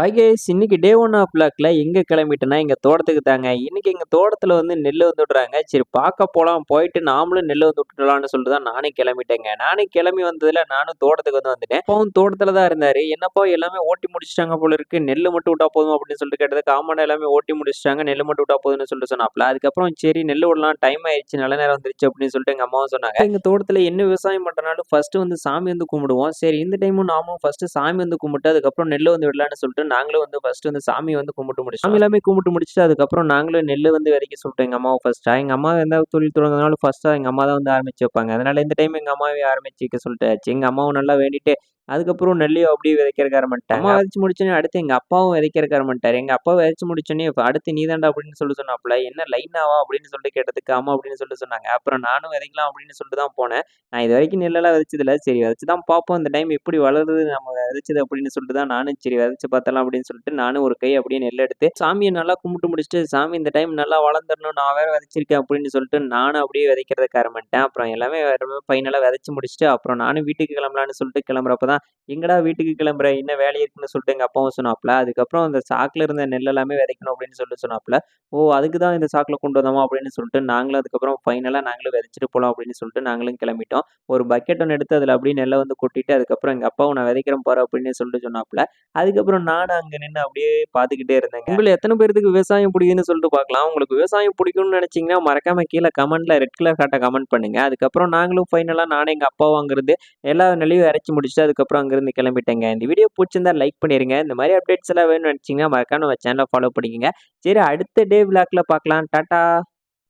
Hi guys, இன்னைக்கு day one of பிளாக்ல எங்க கிளம்பிட்டேன்னா எங்க தோட்டத்துக்கு தாங்க. இன்னைக்கு எங்க தோட்டத்துல நெல் வந்து விடுறாங்க. சரி பார்க்க போலாம், போயிட்டு நாமளும் நெல் வந்து விட்டுலாம்னு சொல்லிட்டு தான் நானே கிளம்பிட்டேங்க. நானே கிளம்பி வந்ததுல நானும் தோட்டத்துக்கு வந்துட்டேன். அப்பாவும் தோட்டத்துல தான் இருந்தாரு. என்னப்பா எல்லாமே ஓட்டி முடிச்சிட்டாங்க போல இருக்கு, நெல் மட்டும் விட்டா போதும் அப்படின்னு சொல்லிட்டு கேட்டதுக்கு, ஆமாண்ணா எல்லாமே ஓட்டி முடிச்சிட்டாங்க, நெல் மட்டும் விட்டா போதும்னு சொல்லிட்டு சொன்னாப்ல. அதுக்கப்புறம் சரி நெல் விடலாம், டைம் ஆயிடுச்சு, நல்ல நேரம் வந்துருச்சு அப்படின்னு சொல்லிட்டு எங்க அம்மாவும் சொன்னாங்க. எங்க தோட்டத்துல என்ன விவசாயம் பண்றனாலும் ஃபர்ஸ்ட் வந்து சாமி வந்து கும்பிடுவோம். சரி இந்த டைமும் நாமும் ஃபர்ஸ்ட் சாமி வந்து கும்பிட்டு அதுக்கப்புறம் நெல் வந்து விடலாம்னு சொல்லிட்டு நாங்களும் வந்து ஃபர்ஸ்ட் வந்து சாமிய வந்து கும்பிட்டு முடிச்சோம். சாமி எல்லாமே கும்பிட்டு முடிச்சுட்டு அதுக்கப்புறம் நாங்களும் நெல்லு வந்து விதைக்க சொல்லிட்டோம் எங்க அம்மாவ ஃபர்ஸ்ட்டா. எங்க அம்மா எந்த தொழில் தொடங்குனாலும் ஃபர்ஸ்ட்டா எங்க அம்மா தான் வந்து ஆரம்பிச்சு வைப்பாங்க. அதனால இந்த டைம் எங்க அம்மாவே ஆரம்பிச்சு வைக்க சொல்லிட்டாச்சு. எங்க அம்மாவும் நல்லா வேண்டிட்டு அதுக்கப்புறம் நெல்லையும் அப்படியே விதைக்கிறதுக்கு ஆரம்பிச்சுட்டாங்க. அம்மா விதைச்சு முடிச்சோனே அடுத்து எங்க அப்பாவும் விதைக்கிறதுக்கு ஆரம்பிச்சுட்டாரு. எங்க அப்பா விதைச்சு முடிச்சோனே அடுத்து நீ தான்டா அப்படின்னு சொல்லி சொன்னாப்புல. என்ன லைனாவா அப்படின்னு சொல்லிட்டு கேட்டதுக்கு ஆமா அப்படின்னு சொல்லிட்டு சொன்னாங்க. அப்புறம் நானும் விதைக்கலாம் அப்படின்னு சொல்லிட்டு தான் போனேன். நான் இதுவரைக்கும் நெல்லெல்லாம் விதைச்சதில்ல. சரி விதைச்சு தான் பார்ப்போம். இந்த டைம் எப்படி வளருது நம்ம விதைச்சது அப்படின்னு சொல்லிட்டு தான் நானும் சரி விதைச்சு பார்த்தரலாம் அப்படின்னு சொல்லிட்டு நானும் ஒரு கை அப்படியே நெல் எடுத்து சாமிய நல்லா கும்பிட்டு முடிச்சுட்டு, சாமி இந்த டைம் நல்லா வளர்ந்துரணும், நான் வேற விதைச்சிருக்கேன் அப்படின்னு சொல்லிட்டு நானும் அப்படியே விதைக்கிறதுக்கு ஆரம்பிச்சுட்டேன். அப்புறம் எல்லாமே ஃபைனலா விதைச்சு முடிச்சுட்டு, அப்புறம் நானும் வீட்டுக்கு கிளம்பலான்னு சொல்லிட்டு கிளம்புறப்ப தான், "எங்கடா வீட்டுக்கு கிளம்புற? என்ன வேலை இருக்குன்னு?" சொல்லிட்டு எங்க அப்பாவும் சொன்னாப்ல. அதுக்கப்புறம் அந்த சாக்குல இருந்த நெல் எல்லாமே விதைக்கணும் அப்படின்னு சொல்லிட்டு சொன்னாப்ல. "ஓ! அதுக்கு தான் இந்த சாக்குல கொண்டு வந்தோமா?" அப்படின்னு சொல்லிட்டு நாங்களும் அதுக்கப்புறம் ஃபைனலா நாங்களும் விதைச்சுட்டு போலாம் அப்படின்னு சொல்லிட்டு நாங்களும் கிளம்பிட்டோம். ஒரு பக்கெட் ஒண்ணு எடுத்து அதில அப்படியே நெல்ல வந்து கொட்டிட்டு, அதுக்கப்புறம் எங்க அப்பாவும் "நான் விதைக்கிறேன் பாரு" அப்படின்னு சொல்லிட்டு சொன்னாப்ல. அதுக்கப்புறம் நானும் அங்க நின்னு அப்படியே பார்த்துக்கிட்டே இருந்தேங்க. உங்கள எத்தன பேருக்கு விவசாயம் பிடிக்கும்னு சொல்லிட்டு பார்க்கலாம். உங்களுக்கு விவசாயம் பிடிக்கும்னு நினைச்சீங்கன்னா, மறக்காம கீழ கமெண்ட்ல ரெட் கலர் ஹார்ட்ட கமெண்ட் பண்ணுங்க. அதுக்கப்புறம் நாங்களும் ஃபைனலா நானும் எங்க அப்பாவும் அங்கிருந்து எல்லா நெல்லையும் இறச்சி முடிச்சுட்டு, அதுக்கப்புறம் அங்கிருந்து கிளம்பிட்டேங்க. இந்த வீடியோ புடிச்சிருந்தா லைக் பண்ணிருங்க. இந்த மாரி அப்டேட்ஸ் எல்லாம் வேணும்னு நினைச்சீங்கன்னா, மறக்காம நம்ம சேனல ஃபாலோ பண்ணிக்கங்க. சரி அடுத்த டே விளாக்ல பார்க்கலாம். டாட்டா.